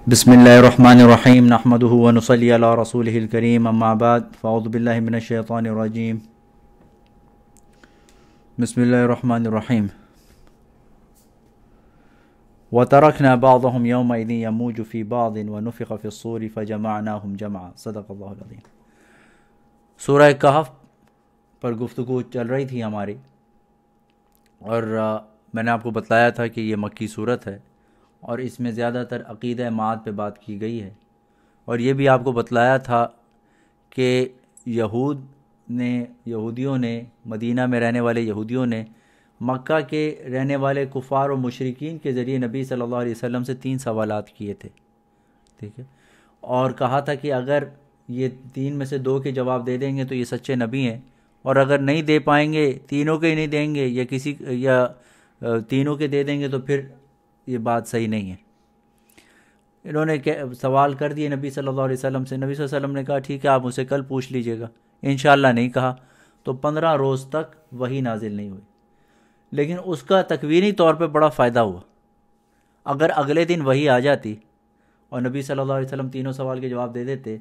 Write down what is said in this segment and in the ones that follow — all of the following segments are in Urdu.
بسم اللہ الرحمن الرحیم نحمده ونصلی علی رسولہ الکریم اما بعد فاعوذ باللہ من الشیطان الرجیم بسم اللہ الرحمن الرحیم وترکنا بعضهم یومئذ یموج فی بعض ونفخ فی الصور فجمعناهم جمعا صدق اللہ العظیم۔ سورہ کہف پر گفتگو چل رہی تھی ہماری، اور میں نے آپ کو بتلایا تھا کہ یہ مکی صورت ہے اور اس میں زیادہ تر عقیدہ معاد پہ بات کی گئی ہے، اور یہ بھی آپ کو بتلایا تھا کہ یہودیوں نے مدینہ میں رہنے والے یہودیوں نے مکہ کے رہنے والے کفار و مشرکین کے ذریعے نبی صلی اللہ علیہ وسلم سے 3 سوالات کیے تھے، ٹھیک ہے، اور کہا تھا کہ اگر یہ 3 میں سے 2 کے جواب دے دیں گے تو یہ سچے نبی ہیں، اور اگر نہیں دے پائیں گے، تینوں کے نہیں دیں گے یا تینوں کے دے دیں گے تو پھر یہ بات صحیح نہیں ہے۔ انہوں نے سوال کر دیے نبی صلی اللہ علیہ وسلم سے۔ نبی صلی اللہ علیہ وسلم نے کہا ٹھیک ہے، آپ مجھ سے کل پوچھ لیجئے گا، انشاءاللہ نہیں کہا تو 15 روز تک وحی نازل نہیں ہوئی، لیکن اس کا تکوینی طور پہ بڑا فائدہ ہوا۔ اگر اگلے دن وحی آ جاتی اور نبی صلی اللہ علیہ وسلم تینوں سوال کے جواب دے دیتے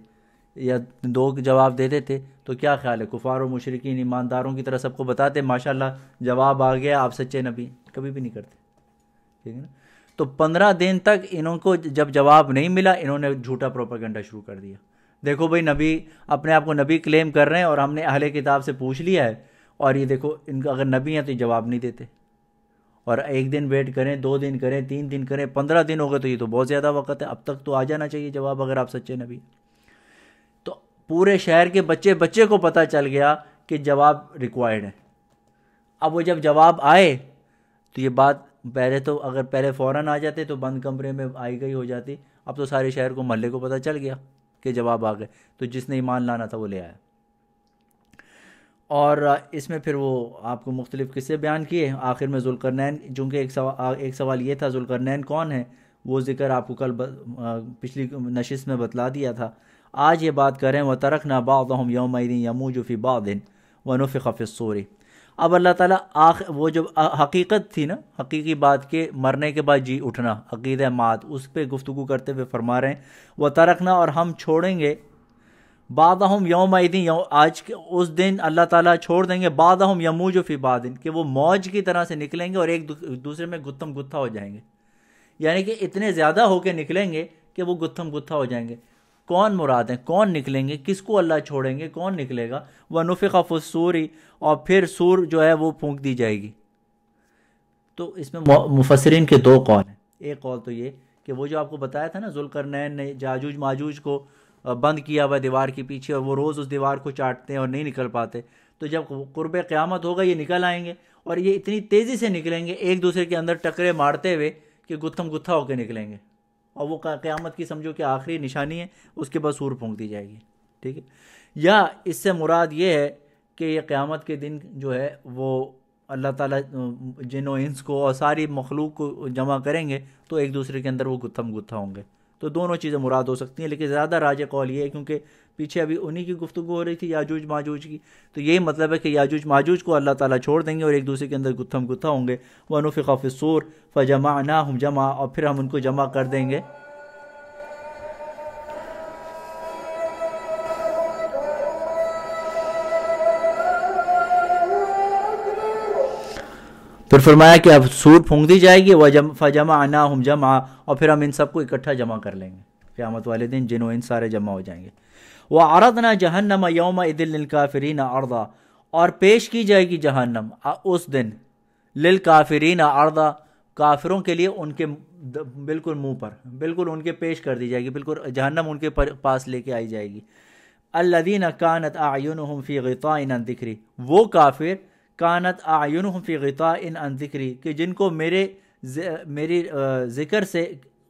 یا 2 کے جواب دے دیتے تو کیا خیال ہے، کفار و مشرکین ایمانداروں کی طرح سب کو بتاتے ماشاءاللہ جواب آ گیا، آپ سچے نبی، کبھی بھی نہیں کرتے، ٹھیک ہے نا۔ تو 15 دن تک انہوں کو جب جواب نہیں ملا، انہوں نے جھوٹا پروپیگنڈا شروع کر دیا۔ دیکھو بھائی، نبی اپنے آپ کو نبی کلیم کر رہے ہیں اور ہم نے اہل کتاب سے پوچھ لیا ہے، اور یہ دیکھو ان کا اگر نبی ہیں تو یہ جواب نہیں دیتے، اور 1 دن ویٹ کریں، 2 دن کریں، 3 دن کریں، 15 دن ہو گئے تو یہ تو بہت زیادہ وقت ہے، اب تک تو آ جانا چاہیے جواب اگر آپ سچے نبی۔ تو پورے شہر کے بچے کو پتہ چل گیا کہ جواب ریکوائرڈ ہے۔ اب وہ جب جواب آئے تو یہ بات پہلے فوراً آ جاتے تو بند کمرے میں آئی گئی ہو جاتی، اب تو سارے شہر کو، محلے کو پتہ چل گیا کہ جواب آ گئے، تو جس نے ایمان لانا تھا وہ لے آیا۔ اور اس میں پھر وہ آپ کو مختلف قصے بیان کیے، آخر میں ذوالقرنین، چونکہ ایک سوال یہ تھا ذوالقرنین کون ہے، وہ ذکر آپ کو کل پچھلی نشست میں بتلا دیا تھا۔ آج یہ بات کریں وَتَرَكْنَا بَعْضَهُمْ يَوْمَئِذٍ يَمُوجُ فِي بَعْضٍ وَنُفِخَ فِي الصُّورِ۔ اب اللہ تعالیٰ وہ جو حقیقت تھی نا، حقیقی بات کے مرنے کے بعد جی اٹھنا، عقیدہ مات، اس پہ گفتگو کرتے ہوئے فرما رہے ہیں وَتَرَكْنَا، اور ہم چھوڑیں گے بَعْضَهُمْ يَوْمَئِذٍ، آج کے اس دن اللہ تعالیٰ چھوڑ دیں گے بَعْضَهُمْ يَمُوجُ فِي بَعْضٍ، کہ وہ موج کی طرح سے نکلیں گے اور ایک دوسرے میں گتھم گتھا ہو جائیں گے، یعنی کہ اتنے زیادہ ہو کے نکلیں گے کہ وہ گتھم گتھا ہو جائیں گے۔ کون مراد ہیں، کون نکلیں گے، کس کو اللہ چھوڑیں گے، کون نکلے گا؟ وَنُفِخَ فِي الصُّورِ، اور پھر سور جو ہے وہ پھونک دی جائے گی۔ تو اس میں مفسرین کے 2 قول ہیں۔ ایک قول تو یہ کہ وہ جو آپ کو بتایا تھا نا، ذوالقرنین نے یاجوج ماجوج کو بند کیا ہوا دیوار کے پیچھے، اور وہ روز اس دیوار کو چاٹتے ہیں اور نہیں نکل پاتے، تو جب قرب قیامت ہوگا یہ نکل آئیں گے، اور یہ اتنی تیزی سے نکلیں گے ایک دوسرے کے اندر ٹکرے مارتے ہوئے کہ گتھم گتھا ہو کے نکلیں گے، اور وہ قیامت کی سمجھو کہ آخری نشانی ہے، اس کے بعد سور پھونک دی جائے گی، ٹھیک ہے۔ یا اس سے مراد یہ ہے کہ یہ قیامت کے دن جو ہے وہ اللہ تعالیٰ جن و انس کو اور ساری مخلوق کو جمع کریں گے تو ایک دوسرے کے اندر وہ گتھم گتھا ہوں گے۔ تو دونوں چیزیں مراد ہو سکتی ہیں، لیکن زیادہ راجح قول یہ ہے، کیونکہ پیچھے ابھی انہی کی گفتگو ہو رہی تھی یاجوج ماجوج کی، تو یہی مطلب ہے کہ یاجوج ماجوج کو اللہ تعالیٰ چھوڑ دیں گے اور ایک دوسرے کے اندر گتھم گتھا ہوں گے۔ وَنُفِخَ فِي الصُّورِ فَجَمَعْنَاهُمْ جَمْعًا، اور پھر ہم ان کو جمع کر دیں گے۔ پھر فرمایا کہ اب سور پھونک دی جائے گی، فَجَمَعْنَاهُمْ جَمْعًا، اور پھر ہم ان سب کو اکٹھا جمع کر لیں گے قیامت والے دن، جن و انس سارے جمع ہو جائیں گے۔ وَعَرَضْنَا جَهَنَّمَ يَوْمَئِذٍ لِّلْكَافِرِينَ عَرْضًا، اور پیش کی جائے گی جہنم اس دن لِّلْكَافِرِينَ عَرْضًا، کافروں کے لیے ان کے بالکل منہ پر، بالکل ان کے پیش کر دی جائے گی، بالکل جہنم ان کے پاس لے کے آئی جائے گی۔ الَّذِينَ كَانَتْ أَعْيُنُهُمْ فِي غِطَاءٍ عَن ذِكْرِي، وہ کافر کانت اعینہم فی غطاء عن ذکری، کہ جن کو میری ذکر سے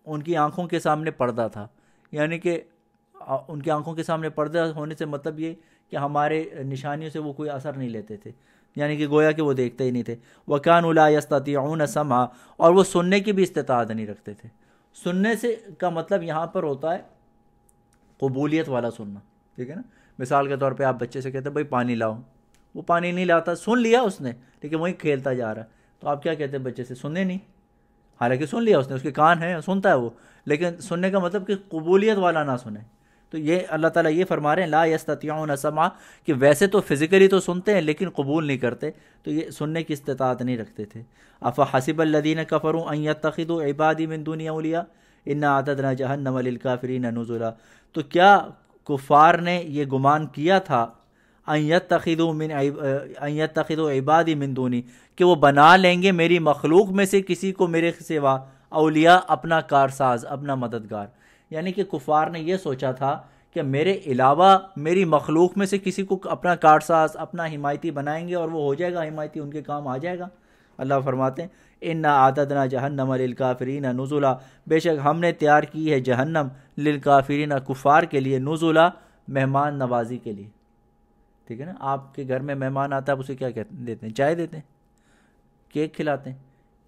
ان کی آنکھوں کے سامنے پردہ تھا، یعنی کہ ان کی آنکھوں کے سامنے پردہ ہونے سے مطلب یہ کہ ہمارے نشانیوں سے وہ کوئی اثر نہیں لیتے تھے، یعنی کہ گویا کہ وہ دیکھتے ہی نہیں تھے۔ وَكَانُوا لَا يَسْتَطِيعُونَ سَمْعًا، اور وہ سننے کی بھی استطاعت نہیں رکھتے تھے۔ سننے سے کا مطلب یہاں پر ہوتا ہے قبولیت والا سننا، ٹھیک ہے نا۔ مثال کے طور پہ آپ بچے سے کہتے ہیں بھائی پانی لاؤ، وہ پانی نہیں لاتا، سن لیا اس نے لیکن وہیں کھیلتا جا رہا ہے، تو آپ کیا کہتے ہیں بچے سے، سننے نہیں، حالانکہ سن لیا اس نے، اس کے کان ہیں، سنتا ہے وہ، لیکن سننے کا مطلب کہ قبولیت والا نہ سنے. تو یہ اللہ تعالیٰ یہ فرما رہے ہیں لا یستطیعون سمعا، کہ ویسے تو فزیکلی تو سنتے ہیں لیکن قبول نہیں کرتے، تو یہ سننے کی استطاعت نہیں رکھتے تھے. افحسب الذین کفروا ان یتخذوا عبادی من دونی اولیاء انا اعتدنا جہنم للکافرین نزلا. تو کیا کفار نے یہ گمان کیا تھا ان یتخذوا عبادی من دونی، کہ وہ بنا لیں گے میری مخلوق میں سے کسی کو میرے سوا اولیاء، اپنا کارساز، اپنا مددگار. یعنی کہ کفار نے یہ سوچا تھا کہ میرے علاوہ میری مخلوق میں سے کسی کو اپنا کارساز، اپنا حمایتی بنائیں گے اور وہ ہو جائے گا حمایتی، ان کے کام آ جائے گا. اللہ فرماتے ہیں انا اعتدنا جہنم للکافرین نزلا، بے شک ہم نے تیار کی ہے جہنم للکافرین، کفار کے لیے، نزلا مہمان نوازی کے لیے. ٹھیک ہے نا، آپ کے گھر میں مہمان آتا ہے، آپ اسے کیا دیتے ہیں؟ چائے دیتے ہیں، کیک کھلاتے ہیں.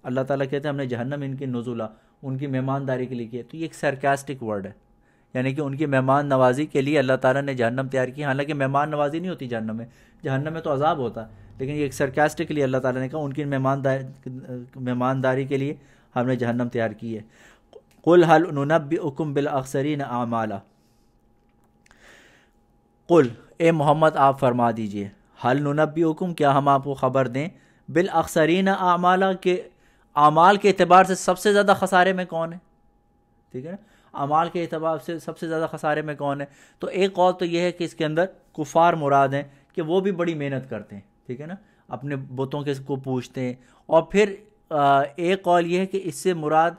اللہ تعالیٰ کہتے ہیں ہم نے جہنم ان کی نزلا، ان کی مہمانداری کے لیے کیا. تو یہ ایک سرکاسٹک ورڈ ہے، یعنی کہ ان کی مہمان نوازی کے لیے اللہ تعالیٰ نے جہنم تیار کی. حالانکہ مہمان نوازی نہیں ہوتی جہنم میں، جہنم میں تو عذاب ہوتا ہے، لیکن یہ ایک سرکاسٹکلی اللہ تعالیٰ نے کہا ان کی مہمانداری کے لیے ہم نے جہنم تیار کی ہے. قل هل ننبئکم بالاخسرین اعمالا، قل اے محمد آپ فرما دیجئے، حل ننبئکم کیا ہم آپ کو خبر دیں، بالاخسرین اعمالا کہ اعمال کے اعتبار سے سب سے زیادہ خسارے میں کون ہے. ٹھیک ہے نا، اعمال کے اعتبار سے سب سے زیادہ خسارے میں کون ہے. تو ایک قول تو یہ ہے کہ اس کے اندر کفار مراد ہیں کہ وہ بھی بڑی محنت کرتے ہیں. ٹھیک ہے نا، اپنے بتوں کے کو پوچھتے ہیں. اور پھر ایک قول یہ ہے کہ اس سے مراد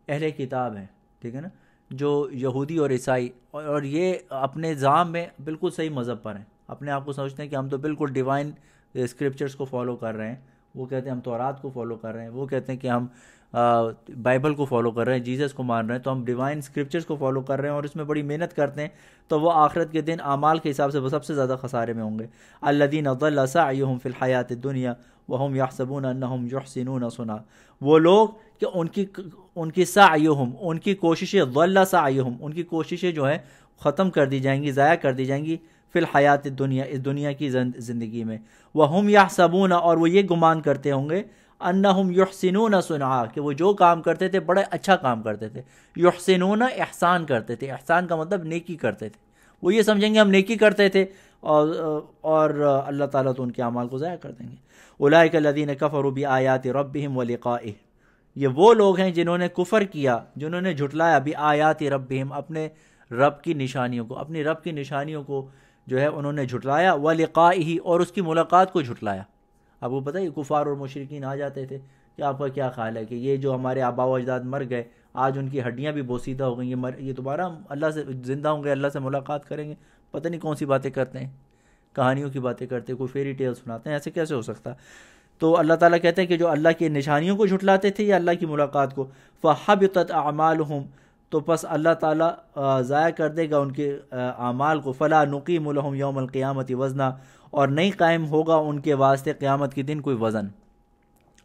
اہل کتاب ہیں. ٹھیک ہے نا، جو یہودی اور عیسائی، اور یہ اپنے ذام میں بالکل صحیح مذہب پر ہیں، اپنے آپ کو سمجھتے ہیں کہ ہم تو بالکل ڈیوائن اسکرپچرز کو فالو کر رہے ہیں. وہ کہتے ہیں ہم تورات کو فالو کر رہے ہیں، وہ کہتے ہیں کہ ہم بائبل کو فالو کر رہے ہیں، جیزس کو مان رہے ہیں، تو ہم ڈیوائن اسکرپچرز کو فالو کر رہے ہیں اور اس میں بڑی محنت کرتے ہیں. تو وہ آخرت کے دن اعمال کے حساب سے وہ سب سے زیادہ خسارے میں ہوں گے. الذین ضل سعیہم فی الحیات الدنیا وہم یحسبون انہم یحسنون صنعا، وہ لوگ کہ ان کی سعیہم، ان کی کوششیں، ضل سعیہم، ان کی کوششیں جو ہیں ختم کر دی جائیں گی، ضائع کر دی جائیں گی، فی الحیات الدنیا، اس دنیا کی زندگی میں. وہم یحسبون، اور وہ یہ گمان کرتے ہوں گے، انہم یحسنون صنعا، کہ وہ جو کام کرتے تھے بڑے اچھا کام کرتے تھے. یحسنون احسان کرتے تھے، احسان کا مطلب نیکی کرتے تھے. وہ یہ سمجھیں گے ہم نیکی کرتے تھے، اور اللہ تعالیٰ تو ان کے اعمال کو ضائع کر دیں گے. اولئک الذین کفروا بآیات ربہم ولقائہ، یہ وہ لوگ ہیں جنہوں نے کفر کیا، جنہوں نے جھٹلایا بآیات ربہم، اپنے رب کی نشانیوں کو، اپنی رب کی نشانیوں کو جو ہے انہوں نے جھٹلایا، ولقائہ، اور اس کی ملاقات کو جھٹلایا. آپ کو پتہ ہے کفار اور مشرکین آ جاتے تھے کہ آپ کا کیا خیال ہے کہ یہ جو ہمارے آبا و اجداد مر گئے، آج ان کی ہڈیاں بھی بوسیدہ ہو گئی، یہ دوبارہ اللہ سے زندہ ہوں گے، اللہ سے ملاقات کریں گے. پتہ نہیں کون سی باتیں کرتے ہیں، کہانیوں کی باتیں کرتے ہیں، کوئی فیری ٹیل سناتے ہیں، ایسے کیسے ہو سکتا. تو اللہ تعالیٰ کہتے ہیں کہ جو اللہ کی نشانیوں کو جھٹلاتے تھے یا اللہ کی ملاقات کو، فحبطت اعمالہم، تو پس اللہ تعالیٰ ضائع کر دے گا ان کے اعمال کو. فلا نقیم لہم یوم القیامت وزنا، اور نہیں قائم ہوگا ان کے واسطے قیامت کے دن کوئی وزن.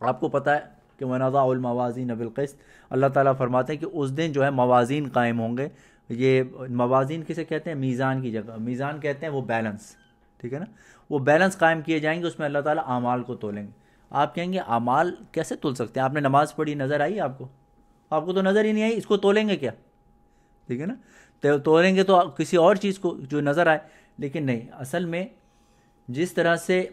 آپ کو پتہ ہے کہ ونضع الموازین بالقسط، اللہ تعالیٰ فرماتے ہیں کہ اس دن جو ہے موازین قائم ہوں گے. یہ موازین کسے کہتے ہیں؟ میزان کی جگہ میزان کہتے ہیں وہ بیلنس. ٹھیک ہے نا، وہ بیلنس قائم کیے جائیں گے، اس میں اللہ تعالیٰ اعمال کو تولیں گے. آپ کہیں گے اعمال کیسے تول سکتے ہیں؟ آپ نے نماز پڑھی، نظر آئی آپ کو تو نظر ہی نہیں آئی، اس کو تولیں گے کیا؟ ٹھیک ہے نا، تو تولیں گے تو کسی اور چیز کو جو نظر آئے. لیکن نہیں، اصل میں جس طرح سے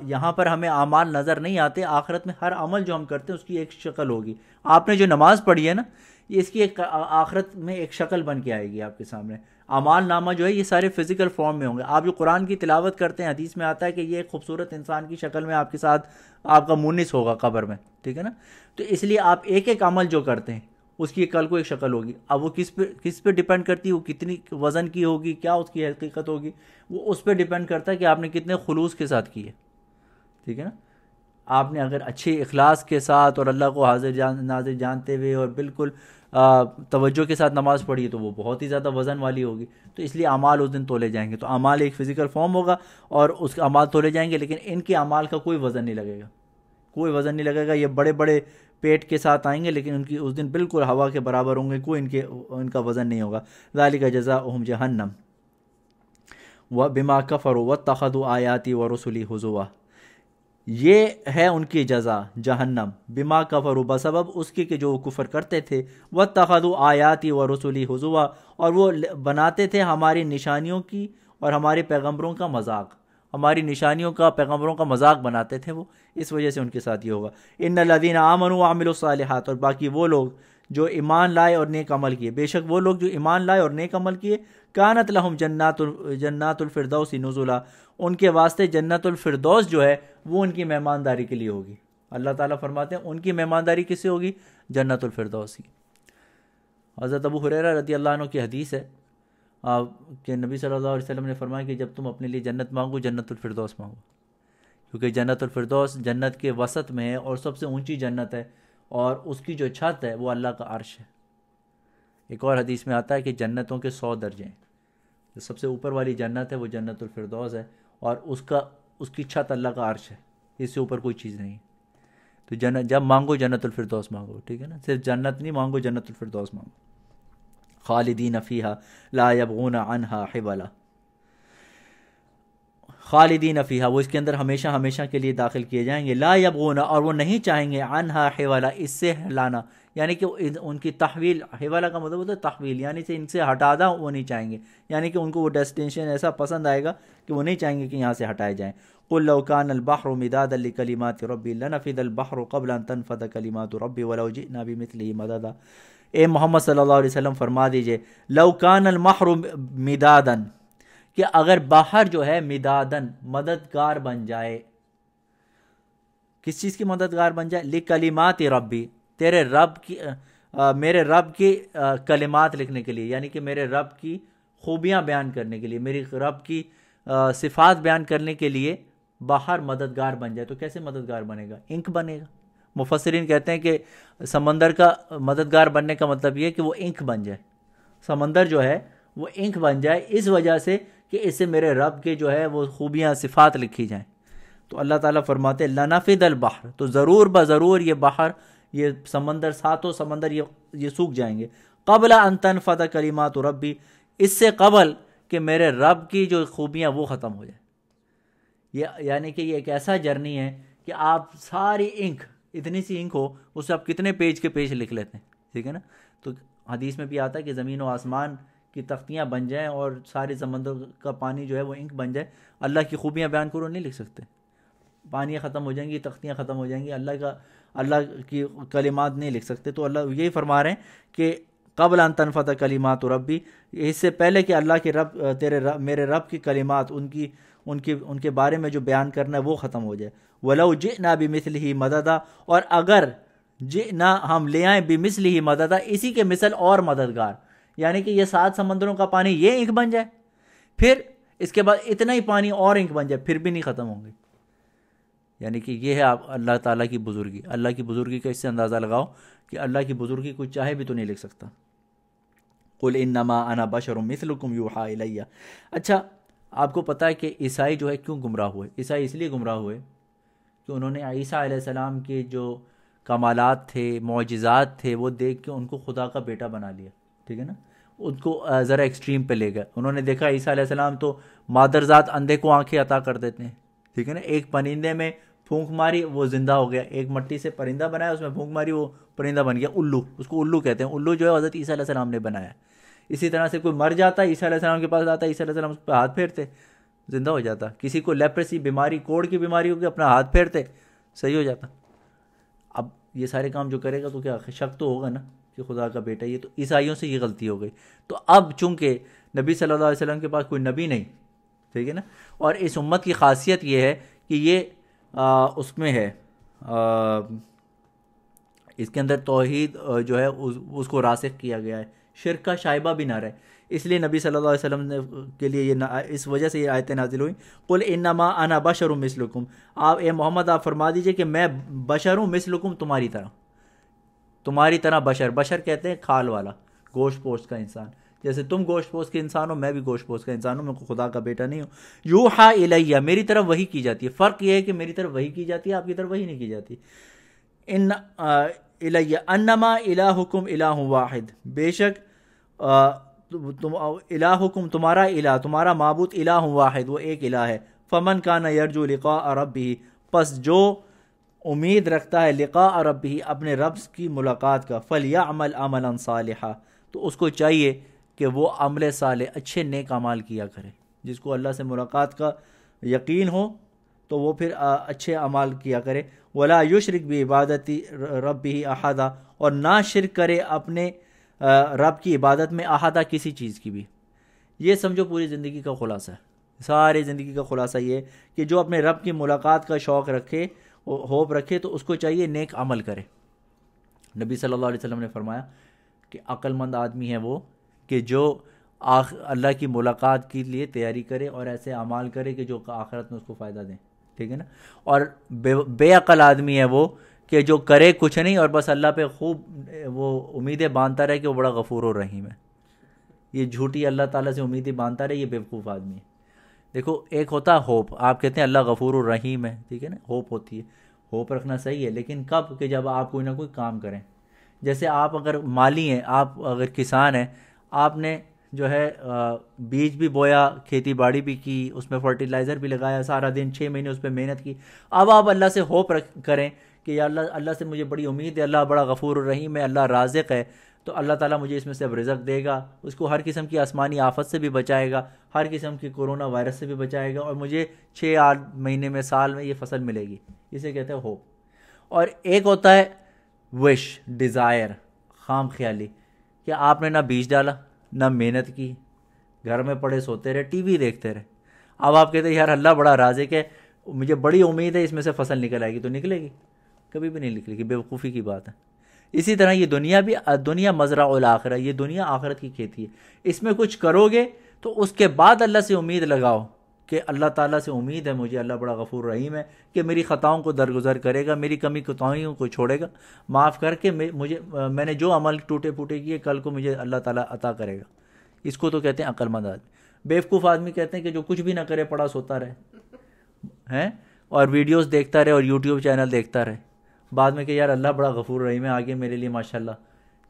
یہاں پر ہمیں اعمال نظر نہیں آتے، آخرت میں ہر عمل جو ہم کرتے ہیں اس کی ایک شکل ہوگی. آپ نے جو نماز پڑھی ہے نا، یہ اس کی ایک آخرت میں ایک شکل بن کے آئے گی آپ کے سامنے. اعمال نامہ جو ہے یہ سارے فزیکل فارم میں ہوں گے. آپ جو قرآن کی تلاوت کرتے ہیں، حدیث میں آتا ہے کہ یہ ایک خوبصورت انسان کی شکل میں آپ کے ساتھ آپ کا مونس ہوگا قبر میں. ٹھیک ہے نا، تو اس لیے آپ ایک ایک عمل جو کرتے ہیں اس کی کل کو ایک شکل ہوگی. اب وہ کس پہ ڈیپینڈ کرتی ہے، وہ کتنی وزن کی ہوگی، کیا اس کی حقیقت ہوگی، وہ اس پہ ڈیپینڈ کرتا ہے کہ آپ نے کتنے خلوص کے ساتھ کی ہے. ٹھیک ہے نا، آپ نے اگر اچھے اخلاص کے ساتھ اور اللہ کو حاضر ناظر جانتے ہوئے اور بالکل توجہ کے ساتھ نماز پڑھی تو وہ بہت ہی زیادہ وزن والی ہوگی. تو اس لیے اعمال اس دن تولے جائیں گے. تو اعمال ایک فزیکل فارم ہوگا اور اس کے اعمال تولے جائیں گے، لیکن ان کے اعمال کا کوئی وزن نہیں لگے گا، کوئی وزن نہیں لگے گا. یہ بڑے بڑے پیٹ کے ساتھ آئیں گے، لیکن ان کی اس دن بالکل ہوا کے برابر ہوں گے، کوئی ان کا وزن نہیں ہوگا. ذالک جزاؤہم جہنم وبما کفروا واتخذوا آیاتی ورسلی ہزوا، یہ ہے ان کی جزا جہنم، بما کفروا بسبب اس کی کہ جو وہ کفر کرتے تھے، واتخذوا آیاتی و رسولی ہزوا، اور وہ بناتے تھے ہماری نشانیوں کی اور ہمارے پیغمبروں کا مذاق، ہماری نشانیوں کا پیغمبروں کا مذاق بناتے تھے وہ، اس وجہ سے ان کے ساتھ یہ ہوگا۔ ان الذین آمنوا وعملوا الصالحات، اور باقی وہ لوگ جو ایمان لائے اور نیک عمل کیے، بے شک وہ لوگ جو ایمان لائے اور نیک عمل کیے، کانت لہم جنات الفردوس نزلا، ان کے واسطے جنت الفردوس جو ہے وہ ان کی مہمانداری کے لیے ہوگی۔ اللہ تعالیٰ فرماتے ہیں ان کی مہمانداری کس سے ہوگی؟ جنت الفردوس کی۔ حضرت ابو ہریرہ رضی اللہ عنہ کی حدیث ہے کہ نبی صلی اللہ علیہ وسلم نے فرمایا کہ جب تم اپنے لیے جنت مانگو جنت الفردوس مانگو، کیونکہ جنت الفردوس جنت کے وسط میں ہے اور سب سے اونچی جنت ہے، اور اس کی جو چھت ہے وہ اللہ کا عرش ہے۔ ایک اور حدیث میں آتا ہے کہ جنتوں کے 100 درجے ہیں، جو سب سے اوپر والی جنت ہے وہ جنت الفردوس ہے، اور اس کی چھت اللہ کا عرش ہے، اس سے اوپر کوئی چیز نہیں۔ تو جب مانگو جنت الفردوس مانگو، ٹھیک ہے نا، صرف جنت نہیں مانگو، جنت الفردوس مانگو۔ خالدین فیہا لا یبغون عنہا حولا، خالدین فیہا، وہ اس کے اندر ہمیشہ ہمیشہ کے لیے داخل کیے جائیں گے، لا یبغون، اور وہ نہیں چاہیں گے، عنہا حولا، اس سے ہلانا، یعنی کہ ان کی تحویل، حوالا کا مطلب ہوتا ہے تحویل، یعنی سے ان سے ہٹانا وہ نہیں چاہیں گے، یعنی کہ ان کو وہ ڈیسٹینیشن ایسا پسند آئے گا کہ وہ نہیں چاہیں گے کہ یہاں سے ہٹائے جائیں۔ قل لو کان البحر مدادا لکلمات ربی لنفد البحر قبل ان تنفد کلمات ربی ولو جئنا بمثله مددا، اے محمد صلی اللہ علیہ وسلم فرما دیجئے، لو کان البحر مدادا، کہ اگر بحر جو ہے مدادن مددگار بن جائے، کس چیز کی مددگار بن جائے؟ لکلمات ربی، تیرے رب کی میرے رب کی کلمات لکھنے کے لیے، یعنی کہ میرے رب کی خوبیاں بیان کرنے کے لیے، میری رب کی صفات بیان کرنے کے لیے باہر مددگار بن جائے، تو کیسے مددگار بنے گا؟ انک بنے گا۔ مفسرین کہتے ہیں کہ سمندر کا مددگار بننے کا مطلب یہ ہے کہ وہ انک بن جائے، سمندر جو ہے وہ انک بن جائے، اس وجہ سے کہ اس سے میرے رب کے جو ہے وہ خوبیاں صفات لکھی جائیں۔ تو اللہ تعالیٰ فرماتے ہیں لنفد البحر، تو ضرور بضرور یہ بحر، یہ سمندر، ساتوں سمندر یہ سوکھ جائیں گے، قبل ان تنفد کلمات ربی، اس سے قبل کہ میرے رب کی جو خوبیاں وہ ختم ہو جائیں۔ یہ یعنی کہ یہ ایک ایسا جرنی ہے کہ آپ ساری انک، اتنی سی انک ہو، اس سے آپ کتنے پیج کے پیج لکھ لیتے ہیں، ٹھیک ہے نا۔ تو حدیث میں بھی آتا ہے کہ زمین و آسمان کی تختیاں بن جائیں اور سارے سمندر کا پانی جو ہے وہ انک بن جائے، اللہ کی خوبیاں بیان کرو نہیں لکھ سکتے، پانی ختم ہو جائیں گی، تختیاں ختم ہو جائیں گی، اللہ کی کلمات نہیں لکھ سکتے۔ تو اللہ یہی فرما رہے ہیں کہ قبل ان تنفد کلمات ربی، اس سے پہلے کہ اللہ کے رب میرے رب کی کلمات، ان کے بارے میں جو بیان کرنا ہے وہ ختم ہو جائے۔ ولو جئنا بمثلہ مددا، اور اگر جئنا ہم لے آئیں بمثلہ مددا، اسی کے مثل اور مددگار، یعنی کہ یہ 7 سمندروں کا پانی یہ انک بن جائے، پھر اس کے بعد اتنا ہی پانی اور انک بن جائے، پھر بھی نہیں ختم ہوں گے۔ یعنی کہ یہ ہے اللہ تعالیٰ کی بزرگی، اللہ کی بزرگی کا اس سے اندازہ لگاؤ کہ اللہ کی بزرگی کوئی چاہے بھی تو نہیں لکھ سکتا۔ قل انما انا بشر مثلکم یوحی الی۔ اچھا، آپ کو پتہ ہے کہ عیسائی جو ہے کیوں گمراہ ہوئے؟ عیسائی اس لیے گمراہ ہوئے کہ انہوں نے عیسیٰ علیہ السلام کے جو کمالات تھے، معجزات تھے، وہ دیکھ کے ان کو خدا کا بیٹا بنا لیا، ٹھیک ہے نا، ان کو ذرا ایکسٹریم پہ لے گئے۔ انہوں نے دیکھا عیسیٰ علیہ السلام تو مادرزاد اندھے کو آنکھیں عطا کر دیتے ہیں، ٹھیک ہے نا، ایک پرندے میں پھونک ماری وہ زندہ ہو گیا، ایک مٹی سے پرندہ بنایا، اس میں پھونک ماری وہ پرندہ بن گیا، الو، اس کو الو کہتے ہیں، الو جو ہے حضرت عیسیٰ علیہ السلام نے بنایا۔ اسی طرح سے کوئی مر جاتا، عیسیٰ علیہ السلام کے پاس آتا، عیسیٰ علیہ السلام اس پہ ہاتھ پھیرتے، زندہ ہو جاتا۔ کسی کو لیپریسی بیماری، کوڑ کی بیماری ہوگی، اپنا ہاتھ پھیرتے، صحیح ہو جاتا۔ اب یہ سارے کام جو کرے گا تو کیا شک تو ہوگا نا کہ خدا کا بیٹا، یہ تو عیسائیوں سے یہ غلطی ہو گئی۔ تو اب چونکہ نبی صلی اللہ علیہ وسلم کے پاس کوئی نبی نہیں، ٹھیک ہے نا، اور اس امت کی خاصیت یہ ہے کہ یہ اس میں ہے، اس کے اندر توحید جو ہے اس کو راسخ کیا گیا ہے، شرک کا شائبہ بھی نہ رہے، اس لیے نبی صلی اللہ علیہ وسلم کے لیے اس وجہ سے یہ آیتیں نازل ہوئیں۔ قل انما انا بشر مثلکم، آپ اے محمد آپ فرما دیجئے کہ میں بشر ہوں، مثلکم، تمہاری طرح بشر، بشر کہتے ہیں کھال والا، گوشت پوشت کا انسان، جیسے تم گوشت پوشت کے انسان ہو، میں بھی گوشت پوشت کا انسان ہوں، میں خدا کا بیٹا نہیں ہوں۔ یوحی الیہ، میری طرف وحی کی جاتی ہے، فرق یہ ہے کہ میری طرف وحی کی جاتی ہے، آپ کی طرف وحی نہیں کی جاتی۔ ان الیہ انما الہکم الہ واحد، بے شک الہکم، تمہارا الہ، تمہارا معبود، الہ واحد، وہ ایک الہ ہے۔ فمن کان یرجو لقاء ربہ، پس جو امید رکھتا ہے لقاء ربہ، اپنے رب کی ملاقات کا، فلیعمل عملا صالحا، تو اس کو چاہیے کہ وہ عمل صالح، اچھے نیک اعمال کیا کرے. جس کو اللہ سے ملاقات کا یقین ہو تو وہ پھر اچھے اعمال کیا کرے. ولا یشرک بعبادت ربہ احدا، اور نہ شرک کرے اپنے رب کی عبادت میں احدا، کسی چیز کی بھی. یہ سمجھو پوری زندگی کا خلاصہ ہے. ساری زندگی کا خلاصہ یہ کہ جو اپنے رب کی ملاقات کا شوق رکھے، ہوپ رکھے، تو اس کو چاہیے نیک عمل کرے. نبی صلی اللہ علیہ وسلم نے فرمایا کہ عقل مند آدمی ہے وہ کہ جو اللہ کی ملاقات کے لیے تیاری کرے اور ایسے اعمال کرے کہ جو آخرت میں اس کو فائدہ دیں. ٹھیک ہے نا. اور بے عقل آدمی ہے وہ کہ جو کرے کچھ نہیں اور بس اللہ پہ خوب وہ امیدیں باندھتا رہے کہ وہ بڑا غفور و رحیم ہے. یہ جھوٹی اللہ تعالیٰ سے امیدیں باندھتا رہے، یہ بیوقوف آدمی ہے. دیکھو ایک ہوتا ہے ہوپ، آپ کہتے ہیں اللہ غفور الرحیم ہے، ٹھیک ہے نا، ہوپ ہوتی ہے، ہوپ رکھنا صحیح ہے، لیکن کب؟ کہ جب آپ کوئی نہ کوئی کام کریں. جیسے آپ اگر مالی ہیں، آپ اگر کسان ہیں، آپ نے جو ہے بیج بھی بویا، کھیتی باڑی بھی کی، اس میں فرٹیلائزر بھی لگایا، سارا دن 6 مہینے اس پہ محنت کی. اب آپ اللہ سے ہوپ کریں کہ یا اللہ سے مجھے بڑی امید ہے، اللہ بڑا غفور الرحیم ہے، اللہ رازق ہے، تو اللہ تعالیٰ مجھے اس میں سے اب رزق دے گا، اس کو ہر قسم کی آسمانی آفت سے بھی بچائے گا، ہر قسم کی کورونا وائرس سے بھی بچائے گا، اور مجھے 6-8 مہینے میں، سال میں یہ فصل ملے گی. اسے کہتے ہیں ہوپ. اور ایک ہوتا ہے وش، ڈیزائر، خام خیالی، کہ آپ نے نہ بیج ڈالا، نہ محنت کی، گھر میں پڑے سوتے رہے، ٹی وی دیکھتے رہے. اب آپ کہتے ہیں یار اللہ بڑا رازق ہے، مجھے بڑی امید ہے اس میں سے فصل نکل آئے گی. تو نکلے گی؟ کبھی بھی نہیں نکلے گی. بیوقوفی کی بات ہے. اسی طرح یہ دنیا بھی، دنیا مزرع الآخرہ، یہ دنیا آخرت کی کھیتی ہے. اس میں کچھ کرو گے تو اس کے بعد اللہ سے امید لگاؤ کہ اللہ تعالیٰ سے امید ہے مجھے، اللہ بڑا غفور رحیم ہے کہ میری خطاؤں کو درگزر کرے گا، میری کمی کوتاہیوں کو چھوڑے گا، معاف کر کے میں نے جو عمل ٹوٹے پھوٹے کیے کل کو مجھے اللہ تعالیٰ عطا کرے گا. اس کو تو کہتے ہیں عقل مند آدمی. بیوقوف آدمی کہتے ہیں کہ جو کچھ بھی نہ کرے، پڑا سوتا رہے ہیں اور ویڈیوز دیکھتا رہے اور یوٹیوب چینل دیکھتا رہے، بعد میں کہ یار اللہ بڑا غفور رحیم ہے، آگے میرے لیے ماشاءاللہ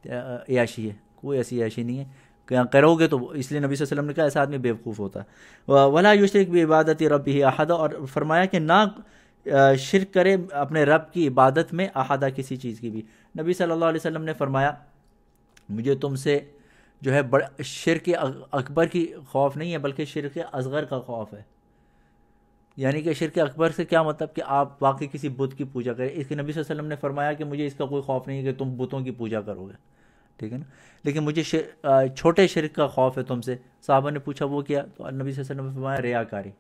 عیاشی ہے. کوئی ایسی عیاشی نہیں ہے کہ کرو گے تو، اس لیے نبی صلی اللہ علیہ وسلم نے کہا ایسا آدمی بیوقوف ہوتا ہے. ولا یشرک بعبادت ربہ احد، اور فرمایا کہ نہ شرک کرے اپنے رب کی عبادت میں احدہ، کسی چیز کی بھی. نبی صلی اللہ علیہ وسلم نے فرمایا مجھے تم سے جو ہے شرک اکبر کی خوف نہیں ہے، بلکہ شرک اصغر کا خوف ہے. یعنی کہ شرک اکبر سے کیا مطلب؟ کہ آپ واقعی کسی بت کی پوجا کریں. اس کے نبی صلی اللہ علیہ وسلم نے فرمایا کہ مجھے اس کا کوئی خوف نہیں ہے کہ تم بتوں کی پوجا کرو گے، ٹھیک ہے نا، لیکن مجھے چھوٹے شرک کا خوف ہے تم سے. صحابہ نے پوچھا وہ کیا؟ تو نبی صلی اللہ علیہ وسلم نے فرمایا ریاکاری.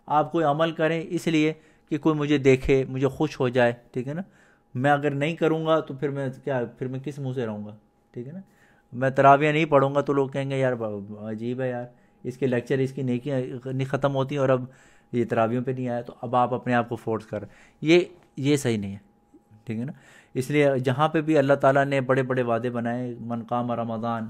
آپ کوئی عمل کریں اس لیے کہ کوئی مجھے دیکھے، مجھے خوش ہو جائے، ٹھیک ہے نا. میں اگر نہیں کروں گا تو پھر میں کس منہ سے رہوں گا، ٹھیک ہے نا. میں تراویح نہیں پڑھوں گا تو لوگ کہیں گے یار عجیب ہے یار، اس کے لیکچر، اس کی نیکیاں نہیں ختم ہوتی اور اب یہ تراویحوں پہ نہیں آیا، تو اب آپ اپنے آپ کو فورس کر رہے. یہ صحیح نہیں ہے، ٹھیک ہے نا. اس لیے جہاں پہ بھی اللہ تعالیٰ نے بڑے بڑے وعدے بنائے، من قام رمضان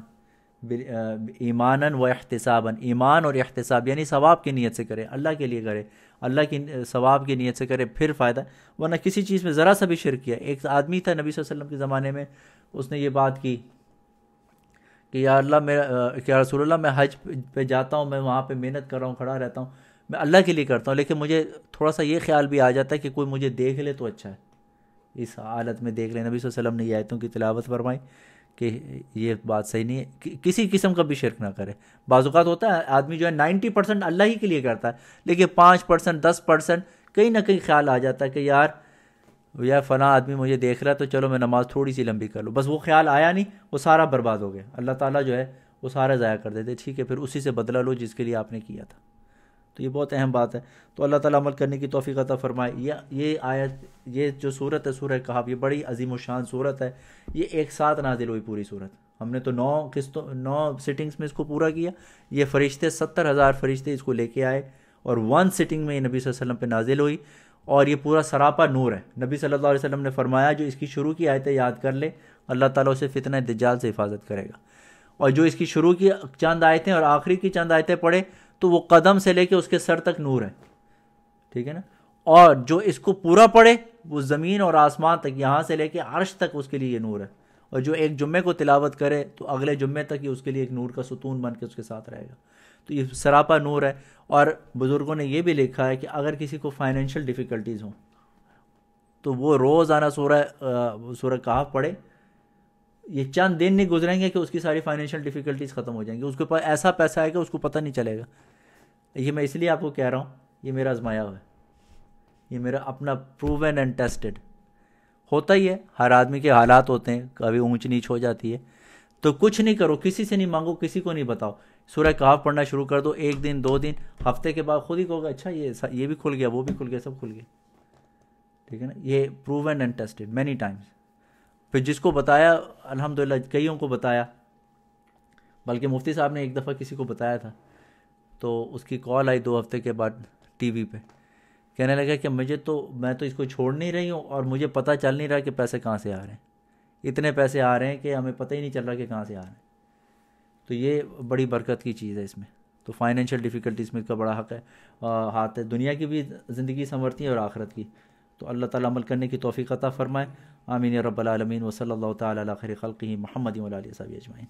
ایماناً و احتساباً، ایمان اور احتساب یعنی ثواب کی نیت سے کرے، اللہ کے لیے کرے، اللہ کی ثواب کی نیت سے کرے، پھر فائدہ. ورنہ کسی چیز میں ذرا سا بھی شرک کیا. ایک آدمی تھا نبی صلی اللہ علیہ وسلم کے زمانے میں، اس نے یہ بات کی کہ یا اللہ یا رسول اللہ، میں حج پہ جاتا ہوں، میں وہاں پہ محنت کر رہا ہوں، کھڑا رہتا ہوں، میں اللہ کے لیے کرتا ہوں، لیکن مجھے تھوڑا سا یہ خیال بھی آ جاتا ہے کہ کوئی مجھے دیکھ لے تو اچھا ہے، اس حالت میں دیکھ لے. نبی صلی اللہ علیہ وسلم نے یہ آیتوں کی تلاوت فرمائی کہ یہ بات صحیح نہیں ہے، کسی قسم کا بھی شرک نہ کرے. بعض اوقات ہوتا ہے آدمی جو ہے 90% اللہ ہی کے لیے کرتا ہے، لیکن 5% 10% کہیں نہ کہیں خیال آ جاتا ہے کہ یار فلاں آدمی مجھے دیکھ رہا ہے تو چلو میں نماز تھوڑی سی لمبی کر لوں. بس وہ خیال آیا نہیں، وہ سارا برباد ہو گیا. اللہ تعالیٰ جو ہے وہ سارا ضائع کر دیتے. ٹھیک ہے، پھر اسی سے بدلہ لو جس کے لیے آپ نے کیا تھا. تو یہ بہت اہم بات ہے. تو اللہ تعالیٰ عمل کرنے کی توفیق عطا فرمائے. یہ آیت، یہ جو صورت ہے سورہ کہف، یہ بڑی عظیم الشان صورت ہے. یہ ایک ساتھ نازل ہوئی پوری صورت. ہم نے تو 9 سٹنگز میں اس کو پورا کیا. یہ فرشتے 70,000 فرشتے اس کو لے کے آئے اور 1 سٹنگ میں یہ نبی صلی اللہ علیہ وسلم پہ نازل ہوئی. اور یہ پورا سراپا نور ہے. نبی صلی اللہ علیہ وسلم نے فرمایا جو اس کی شروع کی آیتیں یاد کر لے، اللہ تعالیٰ اسے فتنہ دجال سے حفاظت کرے گا. اور جو اس کی شروع کی چند آیتیں اور آخری کی چند آیتیں پڑھے تو وہ قدم سے لے کے اس کے سر تک نور ہے، ٹھیک ہے نا. اور جو اس کو پورا پڑھے وہ زمین اور آسمان تک، یہاں سے لے کے عرش تک اس کے لیے یہ نور ہے. اور جو ایک جمعے کو تلاوت کرے تو اگلے جمعے تک یہ اس کے لیے ایک نور کا ستون بن کے اس کے ساتھ رہے گا. تو یہ سراپا نور ہے. اور بزرگوں نے یہ بھی لکھا ہے کہ اگر کسی کو فائنینشیل ڈیفیکلٹیز ہوں، تو وہ روزانہ سورہ کہف پڑھے، یہ چند دن نہیں گزریں گے کہ اس کی ساری فائنینشیل ڈیفیکلٹیز ختم ہو جائیں گی، اس کے پاس ایسا پیسہ ہے کہ اس کو پتہ نہیں چلے گا۔ یہ میں اس لیے آپ کو کہہ رہا ہوں، یہ میرا آزمایا ہوا ہے، یہ میرا اپنا پروون اینڈ ٹیسٹڈ۔ ہوتا ہی ہے، ہر آدمی کے حالات ہوتے ہیں، کبھی اونچ نیچ ہو جاتی ہے، تو کچھ نہیں کرو، کسی سے نہیں مانگو، کسی کو نہیں بتاؤ، سورہ کہف پڑھنا شروع کر دو، 1 دن 2 دن، ہفتے کے بعد خود ہی کہو گا اچھا یہ بھی کھل گیا، وہ بھی کھل گیا، سب کھل گیا، ٹھیک ہے نا۔ یہ proven and tested many Times. پھر جس کو بتایا، الحمدللہ کئیوں کو بتایا، بلکہ مفتی صاحب نے ایک دفعہ کسی کو بتایا تھا، تو اس کی کال آئی 2 ہفتے کے بعد ٹی وی پہ، کہنے لگا کہ میں تو اس کو چھوڑ نہیں رہی ہوں، اور مجھے پتہ چل نہیں رہا کہ پیسے کہاں سے آ رہے ہیں، اتنے پیسے آ رہے ہیں کہ ہمیں پتہ ہی نہیں چل رہا کہ کہاں سے آ رہے ہیں۔ تو یہ بڑی برکت کی چیز ہے اس میں۔ تو فائنینشیل ڈیفیکلٹیز میں کا بڑا حق ہے، ہاتھ ہے، دنیا کی بھی زندگی سنورتی ہے اور آخرت کی۔ تو اللہ تعالیٰ عمل کرنے کی توفیق عطا فرمائے، آمین یا رب العالمین، وصلی اللہ تعالیٰ علی خیر خلقہ محمد و علیہ وصحبہ اجمعین۔